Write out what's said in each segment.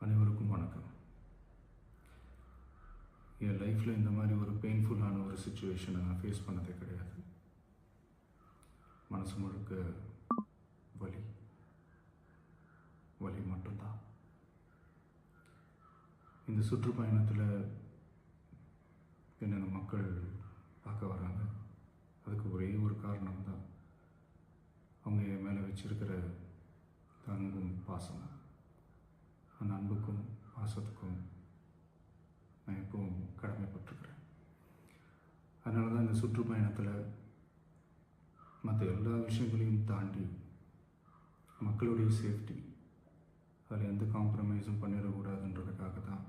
அனைவருக்கும் வணக்கம். என் லைஃப்பில் இந்த மாதிரி ஒரு பெயின்ஃபுல்லான ஒரு சுச்சுவேஷனை நான் ஃபேஸ் பண்ணதே கிடையாது. மனசு முழுக்க வலி வலி மட்டும்தான். இந்த சுற்றுப்பயணத்தில் என்னென்ன மக்கள் பார்க்க வராங்க, அதுக்கு ஒரே ஒரு காரணம் தான் அவங்க என் மேலே வச்சிருக்கிற அன்பும் பாசம். அந்த அன்புக்கும் பாசத்துக்கும் நான் எப்பவும் கடமைப்பட்டிருக்கிறேன். அதனால தான் இந்த சுற்றுப்பயணத்தில் மற்ற எல்லா விஷயங்களையும் தாண்டி மக்களுடைய சேஃப்டி, அதில் எந்த காம்ப்ரமைஸும் பண்ணிடக்கூடாதுன்றதுக்காக தான்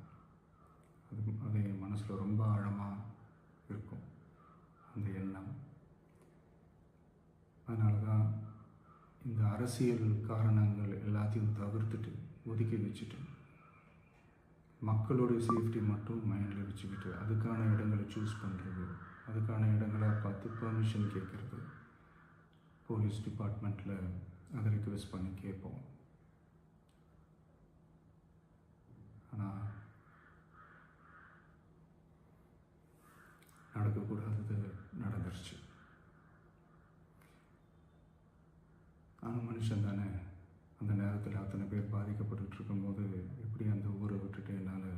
அது என் மனசில் ரொம்ப ஆழமாக இருக்கும் அந்த எண்ணம். அதனால தான் இந்த அரசியல் காரணங்கள் எல்லாத்தையும் தவிர்த்துட்டு ஒதுக்கி வச்சுட்டு மக்களுடைய சேஃப்டி மட்டும் மைண்டில் வச்சுக்கிட்டு அதுக்கான இடங்களை சூஸ் பண்ணுறது, அதுக்கான இடங்களை பார்த்து பெர்மிஷன் கேட்குறது, போலீஸ் டிபார்ட்மெண்ட்டில் அதை ரிக்வெஸ்ட் பண்ணி கேட்போம். ஆனால் நடக்கக்கூடாதது நடந்துருச்சு. ஆனால் மனுஷன் தானே, அந்த நேரத்தில் அத்தனை பேர் பாதிக்கப்பட்டு இருக்கும்போது எப்படி அந்த ஊரை விட்டுட்டு என்னால்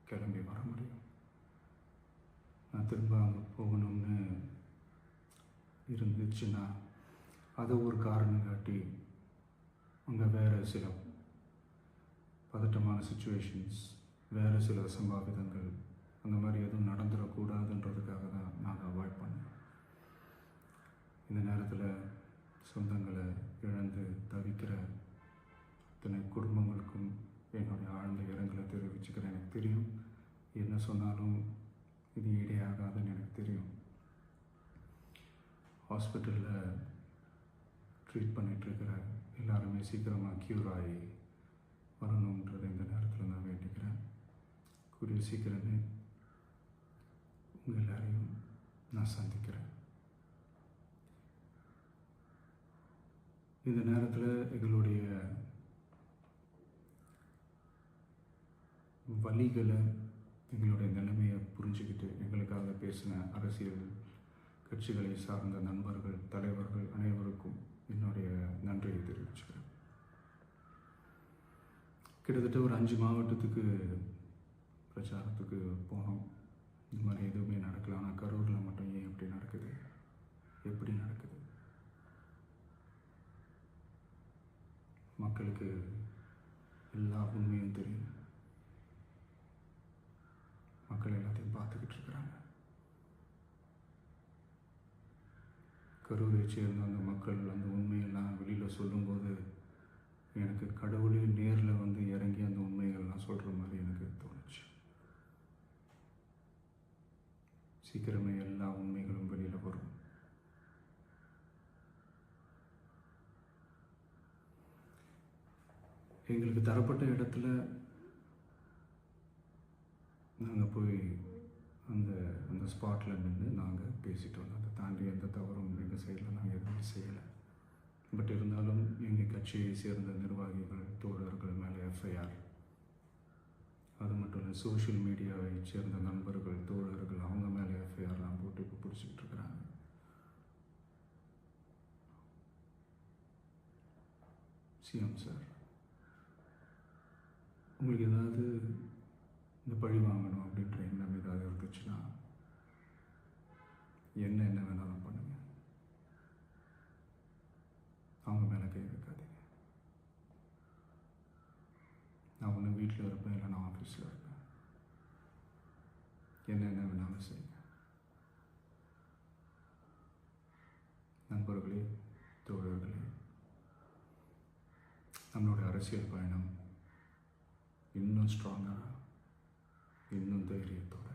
கிளம்பி வர முடியும்? நான் திரும்ப அங்கே போகணும்னு இருந்துச்சுன்னா அதை ஒரு காரணம் காட்டி அங்கே வேறு சில பதட்டமான சுச்சுவேஷன்ஸ், வேறு சில சம்பாவிதங்கள் அந்த மாதிரி எதுவும் நடந்துடக்கூடாதுன்றதுக்காக தான் நான் அவாய்ட் பண்ணேன். இந்த நேரத்தில் சொந்தங்களை இழந்து தவிக்கிற அத்தனை குடும்பங்களுக்கும் என்னுடைய ஆழ்ந்த இரங்கலை தெரிவிச்சுக்கிறேன். எனக்கு தெரியும், என்ன சொன்னாலும் இது ஈடேயாகாதுன்னு எனக்கு தெரியும். ஹாஸ்பிட்டலில் ட்ரீட் பண்ணிகிட்ருக்கிற எல்லாருமே சீக்கிரமாக க்யூர் ஆகி வரணுன்றது இந்த நேரத்தில் நான் வேண்டிக்கிறேன். கூடிய சீக்கிரமே உங்கள் எல்லாரையும் நான் சந்திக்கிறேன். இந்த நேரத்தில் எங்களுடைய வலிகளை, எங்களுடைய நிலைமையை புரிஞ்சுக்கிட்டு எங்களுக்காக பேசின அரசியல் கட்சிகளை சார்ந்த நண்பர்கள், தலைவர்கள் அனைவருக்கும் என்னுடைய நன்றியை தெரிவிச்சுக்கிறேன். கிட்டத்தட்ட ஒரு 5 மாவட்டத்துக்கு பிரச்சாரத்துக்கு போனோம். இந்த மாதிரி எதுவுமே நடக்கல. ஆனால் கரூரில் மட்டும் ஏன் எப்படி நடக்குது, எப்படி நடக்குது? மக்களுக்கு எல்லா உண்மையும் தெரியும். மக்கள் எல்லாத்தையும் பார்த்துக்கிட்டு இருக்கிறாங்க. கரூரை சேர்ந்த அந்த மக்கள் அந்த உண்மையெல்லாம் வெளியில் சொல்லும்போது எனக்கு கடவுளே நேரில் வந்து இறங்கி அந்த உண்மைகள்லாம் சொல்கிற மாதிரி எனக்கு தோணுச்சு. சீக்கிரமே எல்லா உண்மைகளும் வெளியில் வரும். எங்களுக்கு தரப்பட்ட இடத்துல நாங்கள் போய் அந்த ஸ்பாட்டில் நின்று நாங்கள் பேசிட்டு வந்தோம். அதை தாண்டி எந்த தவறும் எங்கள் சைடில் நாங்கள் எதுவுமே செய்யலை. பட் இருந்தாலும் எங்கள் கட்சியை சேர்ந்த நிர்வாகிகள், தோழர்கள் மேலே எஃப்ஐஆர், அது மட்டும் இல்லை சோஷியல் மீடியாவை சேர்ந்த நண்பர்கள், தோழர்கள் அவங்க மேலே எஃப்ஐஆர்லாம் போட்டு இப்போ பிடிச்சிக்கிட்டு இருக்கிறாங்க. சிஎம் சார், உங்களுக்கு ஏதாவது இந்த பழி வாங்கணும் அப்படின்ற எண்ணம் ஏதாவது இருந்துச்சுன்னா என்ன வேணாலும் பண்ணுங்க. அவங்க மேலே கை வைக்காதீங்க. நான் ஒன்று வீட்டில் இருப்பேன், இல்லை நான் ஆஃபீஸில் இருப்பேன். என்ன வேணாலும் செய்யுங்க. நண்பர்களே, தோழர்களே, நம்மளுடைய அரசியல் பயணம் இன்னும் ஸ்ட்ராங்காக, இன்னும் தைரியத்தோட